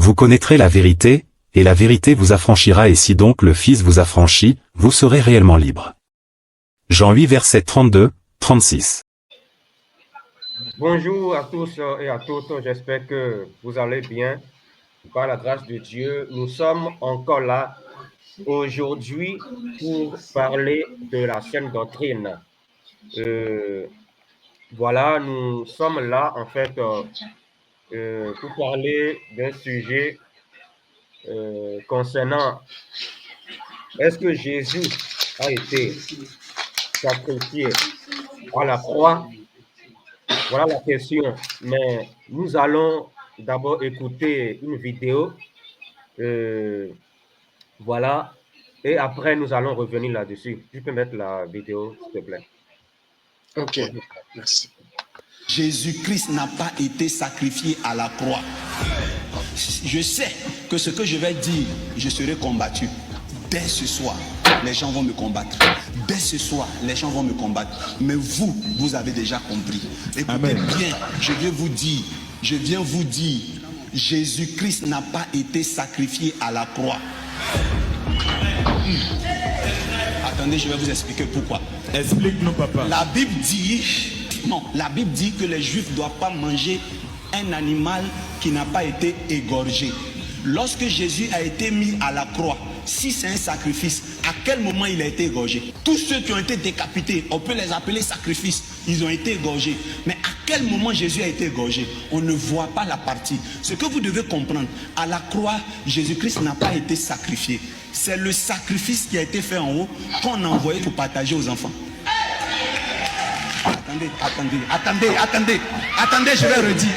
Vous connaîtrez la vérité, et la vérité vous affranchira, et si donc le Fils vous affranchit, vous serez réellement libre. Jean 8 versets 32, 36. Bonjour à tous et à toutes, j'espère que vous allez bien. Par la grâce de Dieu, nous sommes encore là aujourd'hui pour parler de la saine doctrine. Voilà, nous sommes là en fait pour parler d'un sujet concernant est-ce que Jésus a été sacrifié à la croix? Voilà la question. Mais nous allons d'abord écouter une vidéo. Voilà. Et après, nous allons revenir là-dessus. Tu peux mettre la vidéo, s'il te plaît. Ok, merci. Jésus-Christ n'a pas été sacrifié à la croix. Je sais que ce que je vais dire, je serai combattu. Dès ce soir, les gens vont me combattre. Dès ce soir, les gens vont me combattre. Mais vous, vous avez déjà compris. Écoutez Amen. bien, je viens vous dire, Jésus-Christ n'a pas été sacrifié à la croix. Attendez, je vais vous expliquer pourquoi. Explique-nous, papa. La Bible dit que les Juifs ne doivent pas manger un animal qui n'a pas été égorgé. Lorsque Jésus a été mis à la croix, si c'est un sacrifice, à quel moment il a été égorgé? Tous ceux qui ont été décapités, on peut les appeler sacrifices, ils ont été égorgés. Mais à quel moment Jésus a été égorgé? On ne voit pas la partie. Ce que vous devez comprendre, à la croix, Jésus-Christ n'a pas été sacrifié. C'est le sacrifice qui a été fait en haut qu'on a envoyé pour partager aux enfants. Attendez, je vais redire.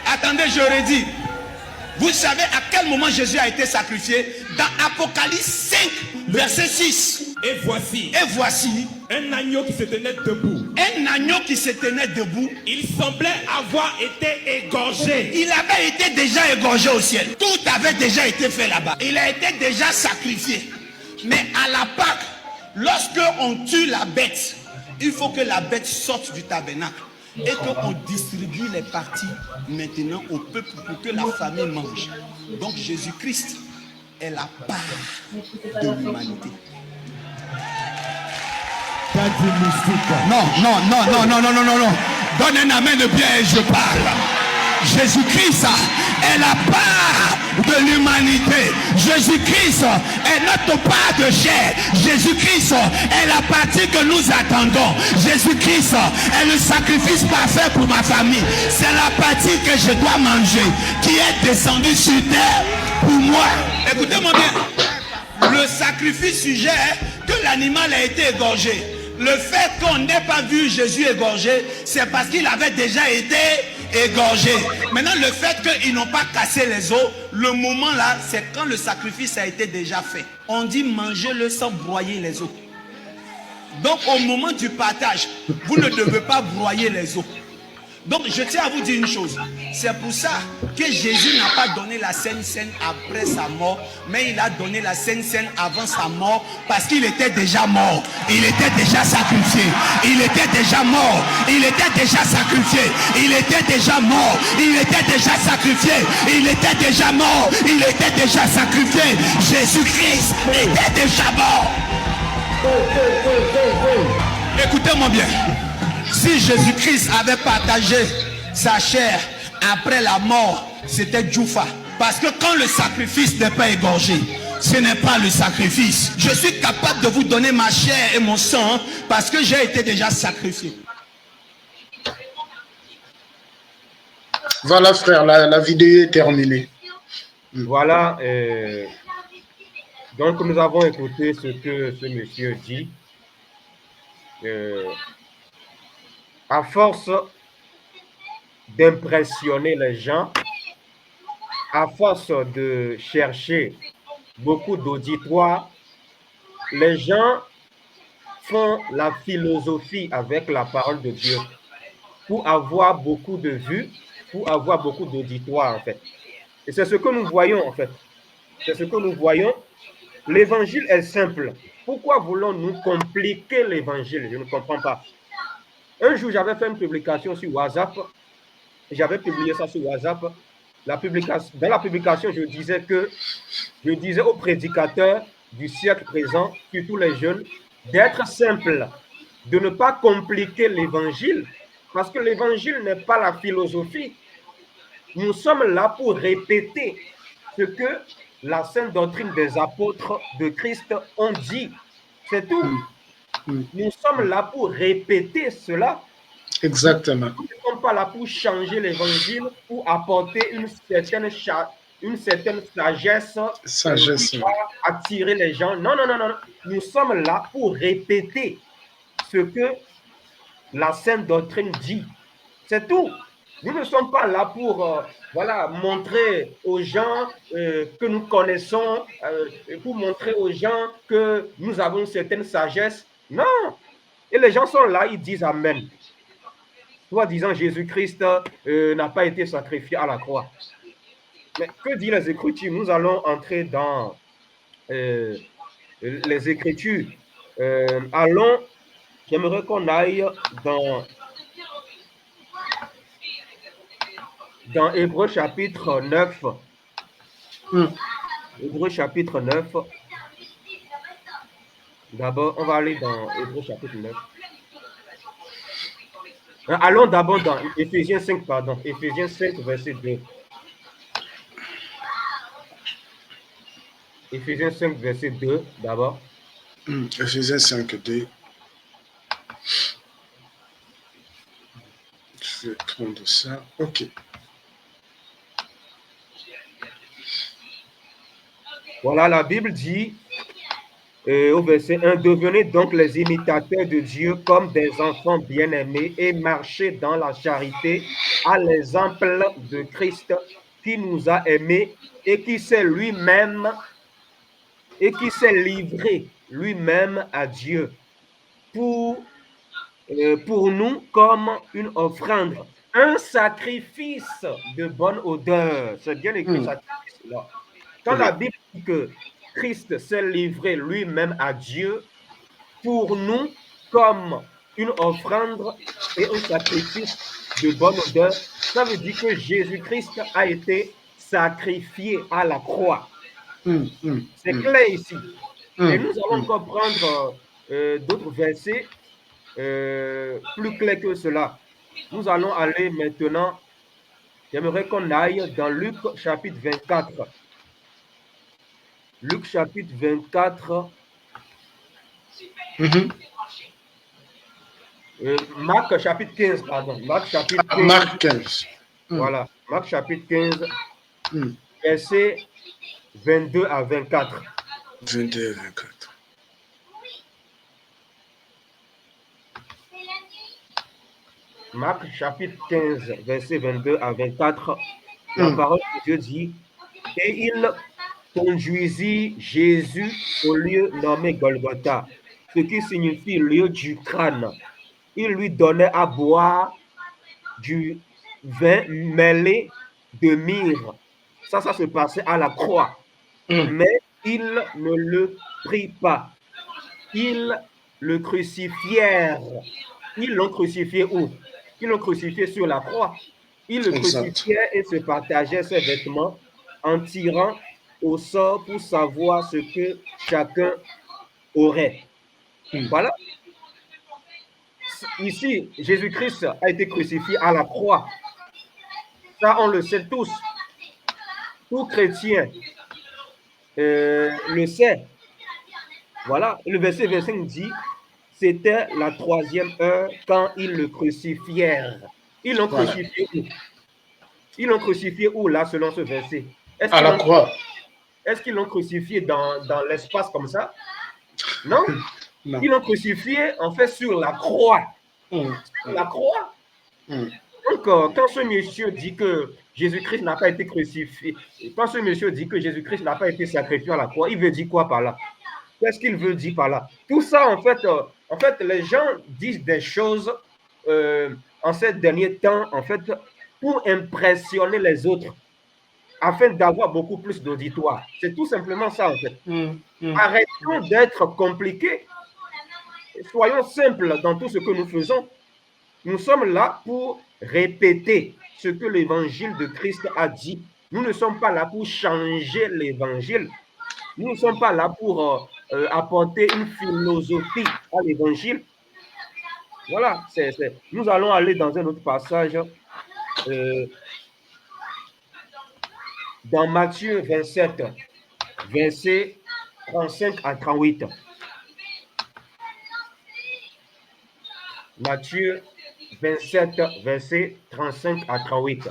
Attendez, je redis. Vous savez à quel moment Jésus a été sacrifié? Dans Apocalypse 5, verset 6. Et voici un agneau qui se tenait debout. Il semblait avoir été égorgé. Il avait été déjà égorgé au ciel. Tout avait déjà été fait là-bas. Il a été déjà sacrifié. Mais à la Pâque, lorsque on tue la bête, il faut que la bête sorte du tabernacle et qu'on distribue les parties maintenant au peuple pour que la famille mange. Donc Jésus-Christ est la part de l'humanité. Non. Donne un amen de bien et je parle. Jésus-Christ est la part de l'humanité. Jésus-Christ est notre part de chair. Jésus-Christ est la partie que nous attendons. Jésus-Christ est le sacrifice parfait pour ma famille. C'est la partie que je dois manger, qui est descendue sur terre pour moi. Écoutez-moi bien. Le sacrifice suggère que l'animal a été égorgé. Le fait qu'on n'ait pas vu Jésus égorgé, c'est parce qu'il avait déjà été égorgé. Maintenant, le fait qu'ils n'ont pas cassé les os, le moment là, c'est quand le sacrifice a été déjà fait. On dit mangez-le sans broyer les os. Donc, au moment du partage, vous ne devez pas broyer les os. Donc, je tiens à vous dire une chose. C'est pour ça que Jésus n'a pas donné la Sainte Seine après sa mort, mais il a donné la Sainte Seine avant sa mort parce qu'il était déjà mort. Il était déjà sacrifié. Il était déjà mort. Il était déjà sacrifié. Il était déjà mort. Il était déjà sacrifié. Il était déjà mort. Il était déjà sacrifié. Jésus-Christ était déjà mort. Écoutez-moi bien. Si Jésus-Christ avait partagé sa chair après la mort, c'était Djoufa. Parce que quand le sacrifice n'est pas égorgé, ce n'est pas le sacrifice. Je suis capable de vous donner ma chair et mon sang parce que j'ai été déjà sacrifié. Voilà frère, la vidéo est terminée. Voilà. Donc, nous avons écouté ce que ce monsieur dit. À force d'impressionner les gens, à force de chercher beaucoup d'auditoire, les gens font la philosophie avec la parole de Dieu pour avoir beaucoup de vues, pour avoir beaucoup d'auditoire en fait. Et c'est ce que nous voyons en fait. C'est ce que nous voyons. L'évangile est simple. Pourquoi voulons-nous compliquer l'évangile? Je ne comprends pas. Un jour, j'avais fait une publication sur WhatsApp. J'avais publié ça sur WhatsApp. dans la publication, je disais aux prédicateurs du siècle présent, surtout les jeunes, d'être simples, de ne pas compliquer l'évangile, parce que l'évangile n'est pas la philosophie. Nous sommes là pour répéter ce que la sainte doctrine des apôtres de Christ ont dit. C'est tout. Nous sommes là pour répéter cela. Exactement. Nous ne sommes pas là pour changer l'évangile, pour apporter une certaine sagesse, qui va attirer les gens. Non, non, non, non. Nous sommes là pour répéter ce que la sainte doctrine dit. C'est tout. Nous ne sommes pas là pour montrer aux gens que nous connaissons, pour montrer aux gens que nous avons une certaine sagesse. Non. Et les gens sont là, ils disent Amen. Toi disant Jésus-Christ n'a pas été sacrifié à la croix. Mais que dit les Écritures? Nous allons entrer dans les Écritures. J'aimerais qu'on aille dans Hébreux chapitre 9. Hébreux chapitre 9. D'abord, on va aller dans Hébreux chapitre 9. Allons d'abord dans Éphésiens 5, pardon. Éphésiens 5, verset 2. Éphésiens 5, verset 2, d'abord. Éphésiens 5, 2. Je vais prendre ça. OK. Voilà, la Bible dit au verset 1, devenez donc les imitateurs de Dieu comme des enfants bien-aimés et marchez dans la charité à l'exemple de Christ qui nous a aimés et qui s'est lui-même et qui s'est livré lui-même à Dieu pour nous comme une offrande, un sacrifice de bonne odeur. C'est bien écrit, sacrifice là. Quand la Bible dit que Christ s'est livré lui-même à Dieu pour nous comme une offrande et un sacrifice de bonne odeur, ça veut dire que Jésus-Christ a été sacrifié à la croix. C'est clair ici. Et nous allons comprendre d'autres versets plus clairs que cela. Nous allons aller maintenant, j'aimerais qu'on aille dans Luc chapitre 24. Luc chapitre 24. Marc chapitre 15, pardon. Marc chapitre 15. Marc 15. Voilà. Marc chapitre 15, versets 22 à 24. 22 à 24. Marc chapitre 15, versets 22 à 24. La parole de Dieu dit, et il conduisit Jésus au lieu nommé Golgotha, ce qui signifie lieu du crâne. Il lui donnait à boire du vin mêlé de myrrhe. Ça se passait à la croix. Mais ils ne le prit pas. Ils le crucifièrent. Ils l'ont crucifié où? Ils l'ont crucifié sur la croix. Ils le crucifiaient et se partageaient ses vêtements en tirant au sort pour savoir ce que chacun aurait. Voilà. Ici, Jésus-Christ a été crucifié à la croix. Ça, on le sait tous. Tout chrétien le sait. Voilà. Le verset 25 dit, c'était la 3e heure quand ils le crucifièrent. Ils l'ont crucifié où? Ils l'ont crucifié où, là, selon ce verset? À la croix. Est-ce qu'ils l'ont crucifié dans l'espace comme ça? Non. Non. Ils l'ont crucifié, en fait, sur la croix. Sur la croix. Donc, quand ce monsieur dit que Jésus-Christ n'a pas été crucifié, quand ce monsieur dit que Jésus-Christ n'a pas été sacrifié à la croix, il veut dire quoi par là? Qu'est-ce qu'il veut dire par là? Tout ça, en fait, les gens disent des choses en ces derniers temps, en fait, pour impressionner les autres, afin d'avoir beaucoup plus d'auditoire. C'est tout simplement ça, en fait. Arrêtons d'être compliqués. Soyons simples dans tout ce que nous faisons. Nous sommes là pour répéter ce que l'évangile de Christ a dit. Nous ne sommes pas là pour changer l'évangile. Nous ne sommes pas là pour apporter une philosophie à l'évangile. Voilà, nous allons aller dans un autre passage dans Matthieu 27, versets 35 à 38. Matthieu 27, versets 35 à 38.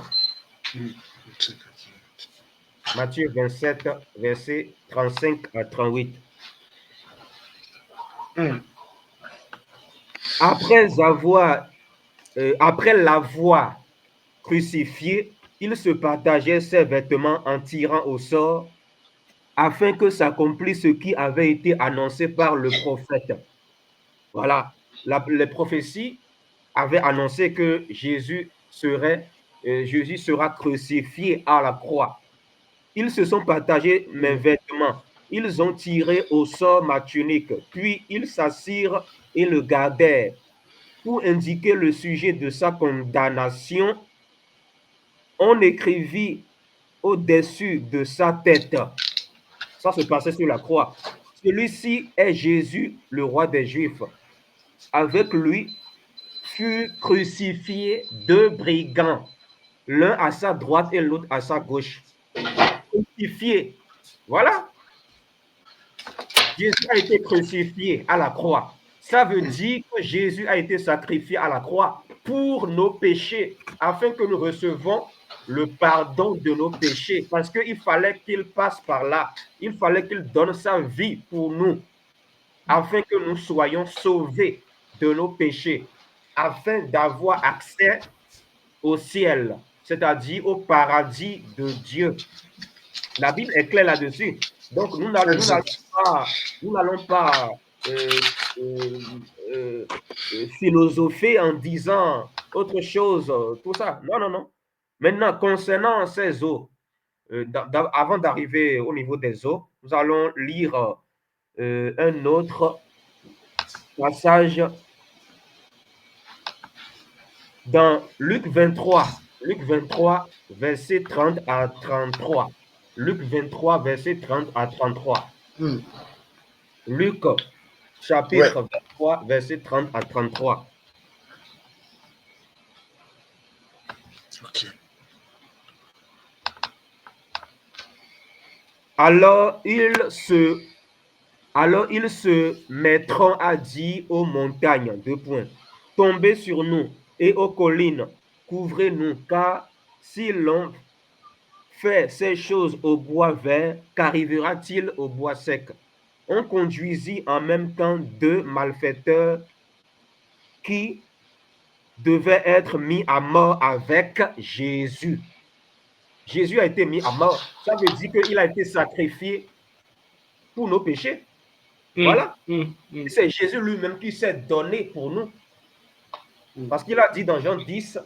Matthieu 27, versets 35 à 38. Après l'avoir crucifié, il se partageait ses vêtements en tirant au sort, afin que s'accomplisse ce qui avait été annoncé par le prophète. Voilà, les prophéties avaient annoncé que Jésus sera crucifié à la croix. Ils se sont partagés mes vêtements. Ils ont tiré au sort ma tunique, puis ils s'assirent et le gardèrent. Pour indiquer le sujet de sa condamnation, on écrivit au-dessus de sa tête. Ça se passait sur la croix. Celui-ci est Jésus, le roi des Juifs. Avec lui furent crucifiés deux brigands, l'un à sa droite et l'autre à sa gauche. Crucifié. Voilà. Jésus a été crucifié à la croix. Ça veut dire que Jésus a été sacrifié à la croix pour nos péchés, afin que nous recevons le pardon de nos péchés. Parce qu'il fallait qu'il passe par là. Il fallait qu'il donne sa vie pour nous, afin que nous soyons sauvés de nos péchés, afin d'avoir accès au ciel, c'est-à-dire au paradis de Dieu. La Bible est claire là-dessus. Donc, nous n'allons pas philosopher en disant autre chose, tout ça. Non, non, non. Maintenant, concernant ces eaux, avant d'arriver au niveau des eaux, nous allons lire un autre passage dans Luc 23. Luc 23, verset 30 à 33. Luc 23, verset 30 à 33. Luc, chapitre 23, verset 30 à 33. Ok. Alors ils se mettront à dire aux montagnes, tombez sur nous, et aux collines, couvrez-nous, car si l'on fait ces choses au bois vert, qu'arrivera-t-il au bois sec? On conduisit en même temps deux malfaiteurs qui devaient être mis à mort avec Jésus. Jésus a été mis à mort. Ça veut dire qu'il a été sacrifié pour nos péchés. Voilà. C'est Jésus lui-même qui s'est donné pour nous. Parce qu'il a dit dans Jean 10,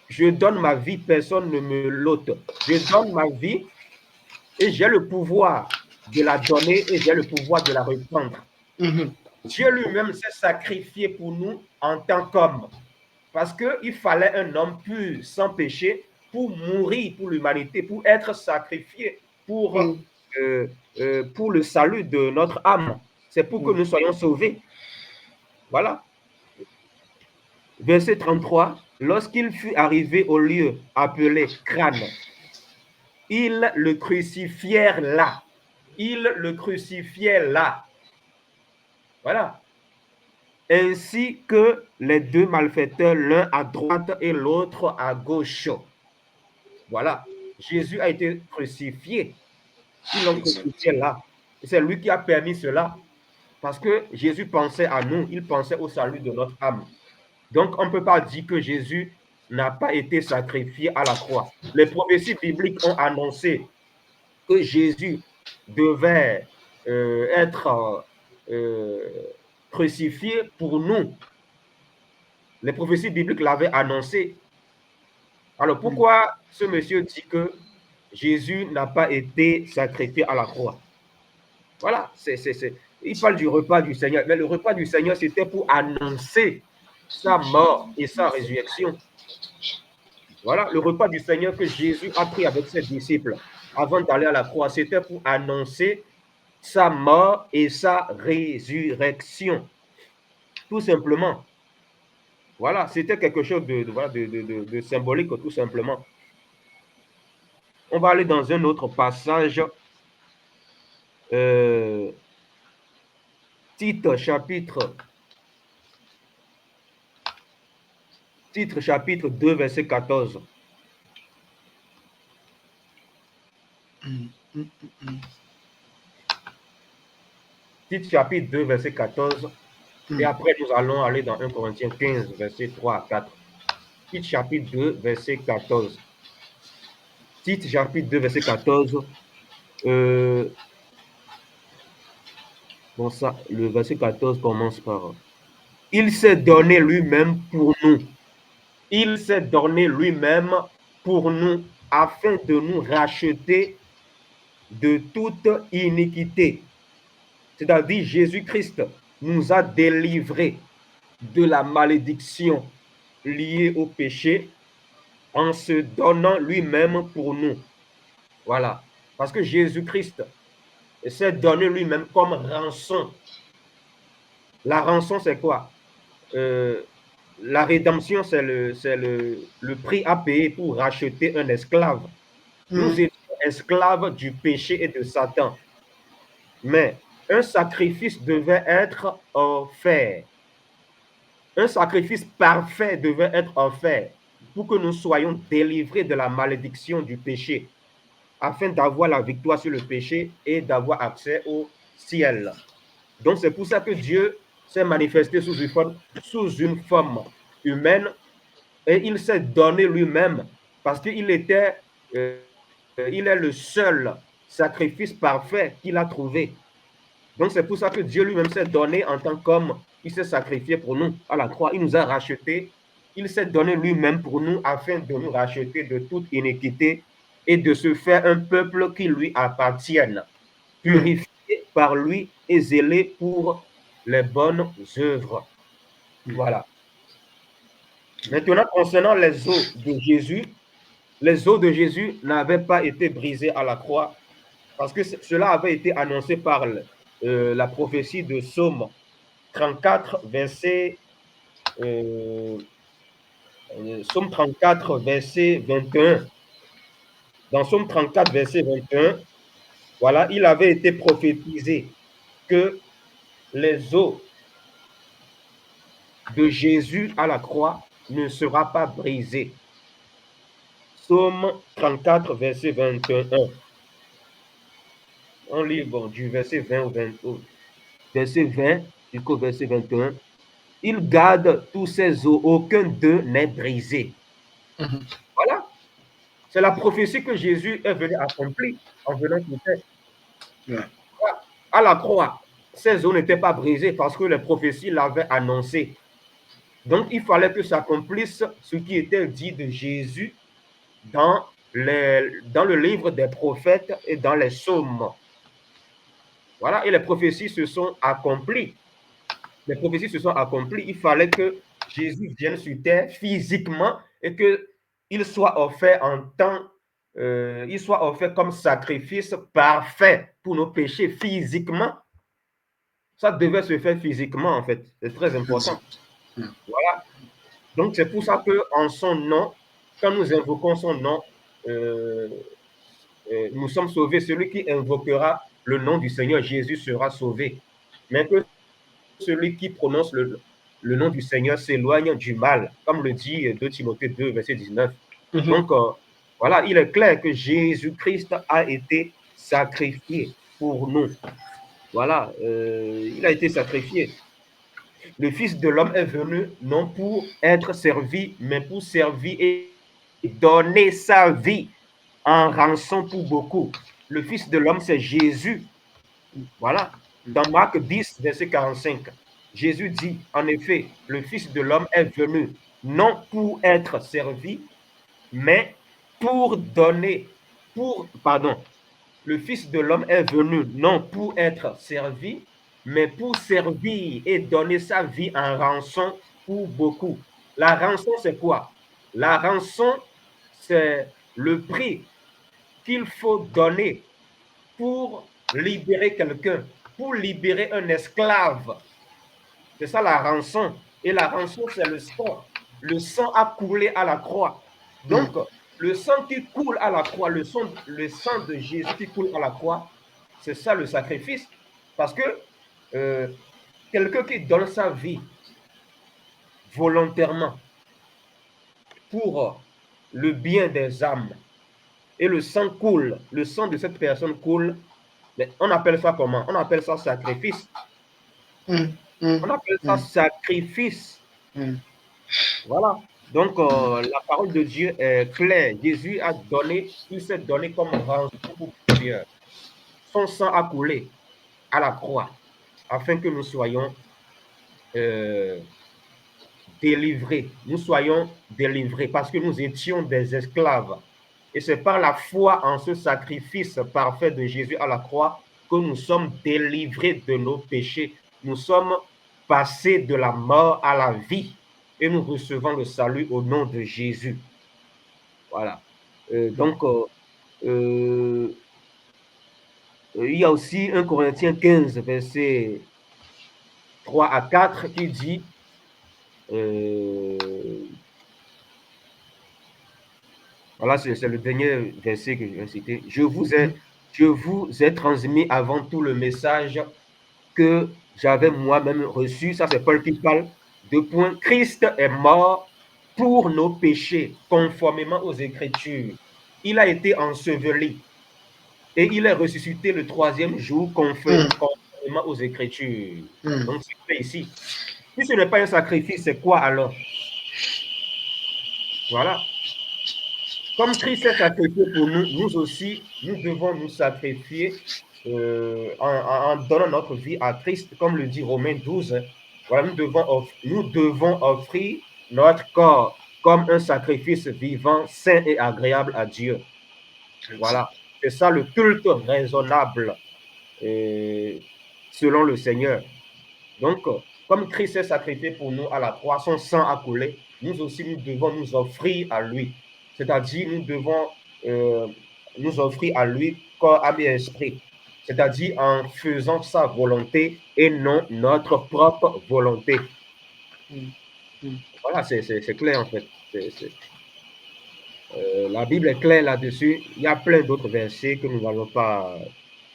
je donne ma vie, personne ne me l'ôte. Je donne ma vie et j'ai le pouvoir de la donner et j'ai le pouvoir de la reprendre. Dieu lui-même s'est sacrifié pour nous en tant qu'homme. Parce qu'il fallait un homme pur, sans péché, pour mourir pour l'humanité, pour être sacrifié, pour le salut de notre âme. C'est pour que nous soyons sauvés. Voilà. Verset 33. Lorsqu'il fut arrivé au lieu appelé Crâne, ils le crucifièrent là. Ils le crucifièrent là. Voilà. Ainsi que les deux malfaiteurs, l'un à droite et l'autre à gauche. Voilà. Jésus a été crucifié. Ils l'ont crucifié là. C'est lui qui a permis cela. Parce que Jésus pensait à nous. Il pensait au salut de notre âme. Donc, on ne peut pas dire que Jésus n'a pas été sacrifié à la croix. Les prophéties bibliques ont annoncé que Jésus devait être crucifié pour nous. Les prophéties bibliques l'avaient annoncé. Alors, pourquoi ce monsieur dit que Jésus n'a pas été sacrifié à la croix? Voilà, il parle du repas du Seigneur. Mais le repas du Seigneur, c'était pour annoncer sa mort et sa résurrection. Voilà, le repas du Seigneur que Jésus a pris avec ses disciples avant d'aller à la croix, c'était pour annoncer sa mort et sa résurrection. Tout simplement. Voilà, c'était quelque chose de symbolique, tout simplement. On va aller dans un autre passage. Titre chapitre 2, verset 14. Titre chapitre 2, verset 14. Et après, nous allons aller dans 1 Corinthiens 15, verset 3 à 4. Titre chapitre 2, verset 14. Titre chapitre 2, verset 14. Bon, ça, le verset 14 commence par « Il s'est donné lui-même pour nous. Il s'est donné lui-même pour nous afin de nous racheter de toute iniquité. » C'est-à-dire Jésus-Christ nous a délivrés de la malédiction liée au péché en se donnant lui-même pour nous. Voilà. Parce que Jésus-Christ s'est donné lui-même comme rançon. La rançon, c'est quoi? La rédemption, c'est le prix à payer pour racheter un esclave. Nous étions esclaves du péché et de Satan. Mais un sacrifice devait être offert. Un sacrifice parfait devait être offert pour que nous soyons délivrés de la malédiction du péché, afin d'avoir la victoire sur le péché et d'avoir accès au ciel. Donc c'est pour ça que Dieu s'est manifesté sous une forme humaine et il s'est donné lui-même parce qu'il était, il est le seul sacrifice parfait qu'il a trouvé. Donc c'est pour ça que Dieu lui-même s'est donné en tant qu'homme. Il s'est sacrifié pour nous à la croix. Il nous a rachetés. Il s'est donné lui-même pour nous afin de nous racheter de toute iniquité et de se faire un peuple qui lui appartienne, purifié par lui et zélé pour les bonnes œuvres. Voilà. Maintenant, concernant les os de Jésus, les os de Jésus n'avaient pas été brisés à la croix parce que cela avait été annoncé par la prophétie de Psaume 34, verset Psaume 34, verset 21. Dans Psaume 34, verset 21, voilà, il avait été prophétisé que les os de Jésus à la croix ne sera pas brisés. Psaume 34, verset 21. On lit bon, du verset 20 au 20, verset 20 jusqu'au verset 21. Il garde tous ses os, aucun d'eux n'est brisé. Voilà. C'est la prophétie que Jésus est venu accomplir en venant sur terre. À la croix, ses os n'étaient pas brisés parce que les prophéties l'avaient annoncé. Donc, il fallait que s'accomplisse ce qui était dit de Jésus dans le livre des prophètes et dans les psaumes. Voilà, et les prophéties se sont accomplies. Les prophéties se sont accomplies. Il fallait que Jésus vienne sur terre physiquement et qu'il soit offert en temps, il soit offert comme sacrifice parfait pour nos péchés physiquement. Ça devait se faire physiquement, en fait. C'est très important. Voilà. Donc, c'est pour ça qu'en son nom, quand nous invoquons son nom, nous sommes sauvés. Celui qui invoquera le nom du Seigneur Jésus sera sauvé. Mais que celui qui prononce le nom du Seigneur s'éloigne du mal, comme le dit 2 Timothée 2, verset 19. Donc, voilà, il est clair que Jésus-Christ a été sacrifié pour nous. Voilà, il a été sacrifié. Le Fils de l'homme est venu non pour être servi, mais pour servir et donner sa vie en rançon pour beaucoup. Le Fils de l'homme, c'est Jésus. Voilà. Dans Marc 10, verset 45, Jésus dit, en effet, le Fils de l'homme est venu non pour être servi, mais pour donner, le Fils de l'homme est venu non pour être servi, mais pour servir et donner sa vie en rançon pour beaucoup. La rançon, c'est quoi? La rançon, c'est le prix qu'il faut donner pour libérer quelqu'un, pour libérer un esclave. C'est ça la rançon. Et la rançon, c'est le sang. Le sang a coulé à la croix. Donc, le sang qui coule à la croix, le sang de Jésus qui coule à la croix, c'est ça le sacrifice. Parce que quelqu'un qui donne sa vie volontairement pour le bien des âmes, et le sang coule, le sang de cette personne coule, mais on appelle ça comment? On appelle ça sacrifice. On appelle ça sacrifice. Voilà. Donc, la parole de Dieu est claire. Jésus a donné, il s'est donné comme rançon pour plusieurs. Son sang a coulé à la croix afin que nous soyons délivrés. Nous soyons délivrés parce que nous étions des esclaves. Et c'est par la foi en ce sacrifice parfait de Jésus à la croix que nous sommes délivrés de nos péchés. Nous sommes passés de la mort à la vie et nous recevons le salut au nom de Jésus. Voilà. Donc, il y a aussi 1 Corinthiens 15, versets 3 à 4 qui dit voilà, c'est le dernier verset que je vais citer. Je vous ai transmis avant tout le message que j'avais moi-même reçu. Ça, c'est Paul qui parle. Deux points. Christ est mort pour nos péchés, conformément aux Écritures. Il a été enseveli et il est ressuscité le troisième jour, conformément aux Écritures. Donc, c'est fait ici. Si ce n'est pas un sacrifice, c'est quoi alors? Voilà. Comme Christ s'est sacrifié pour nous, nous aussi, nous devons nous sacrifier en donnant notre vie à Christ, comme le dit Romains 12. Voilà, nous devons offrir notre corps comme un sacrifice vivant, saint et agréable à Dieu. Voilà, c'est ça le culte raisonnable selon le Seigneur. Donc, comme Christ s'est sacrifié pour nous à la croix, son sang a coulé, nous aussi, nous devons nous offrir à lui. C'est-à-dire, nous devons nous offrir à lui corps, âme et esprit. C'est-à-dire en faisant sa volonté et non notre propre volonté. Voilà, c'est clair en fait. La Bible est claire là-dessus. Il y a plein d'autres versets que nous n'allons pas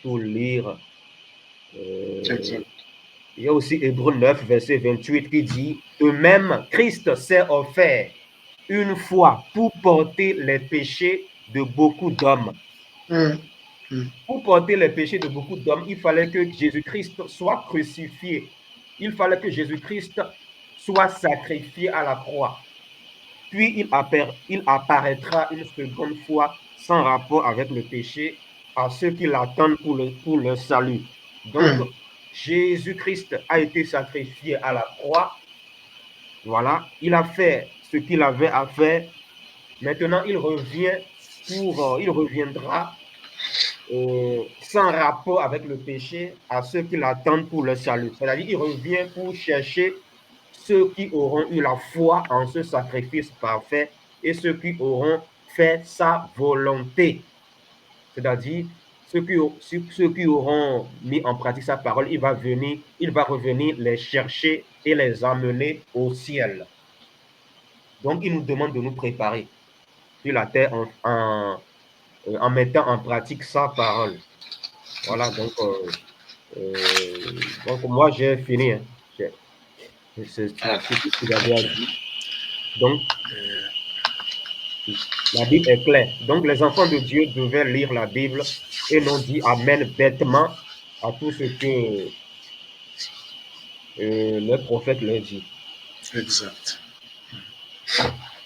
tout lire. Il y a aussi Hébreux 9, verset 28 qui dit « De même, Christ s'est offert une fois pour porter les péchés de beaucoup d'hommes. » Pour porter les péchés de beaucoup d'hommes, il fallait que Jésus-Christ soit crucifié. Il fallait que Jésus-Christ soit sacrifié à la croix. Puis il apparaîtra une seconde fois sans rapport avec le péché à ceux qui l'attendent pour le salut. Donc, Jésus-Christ a été sacrifié à la croix. Voilà, il a fait ce qu'il avait à faire. Maintenant, il reviendra sans rapport avec le péché à ceux qui l'attendent pour le salut. C'est-à-dire, il revient pour chercher ceux qui auront eu la foi en ce sacrifice parfait et ceux qui auront fait sa volonté. C'est-à-dire, ceux qui auront mis en pratique sa parole, il va revenir les chercher et les amener au ciel. Donc, il nous demande de nous préparer sur la terre en mettant en pratique sa parole. Voilà, donc moi, j'ai fini. Hein. C'est tout ce que j'avais à dire. Donc, la Bible est claire. Donc, les enfants de Dieu devaient lire la Bible et non dire Amen bêtement à tout ce que le prophète leur dit. Exact.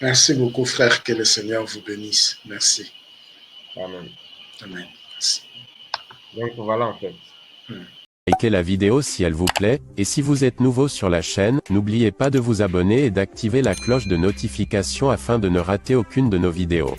Merci beaucoup, frère. Que le Seigneur vous bénisse. Merci. Amen. Amen. Merci. Donc, voilà en fait. Likez la vidéo si elle vous plaît, et si vous êtes nouveau sur la chaîne, n'oubliez pas de vous abonner et d'activer la cloche de notification afin de ne rater aucune de nos vidéos.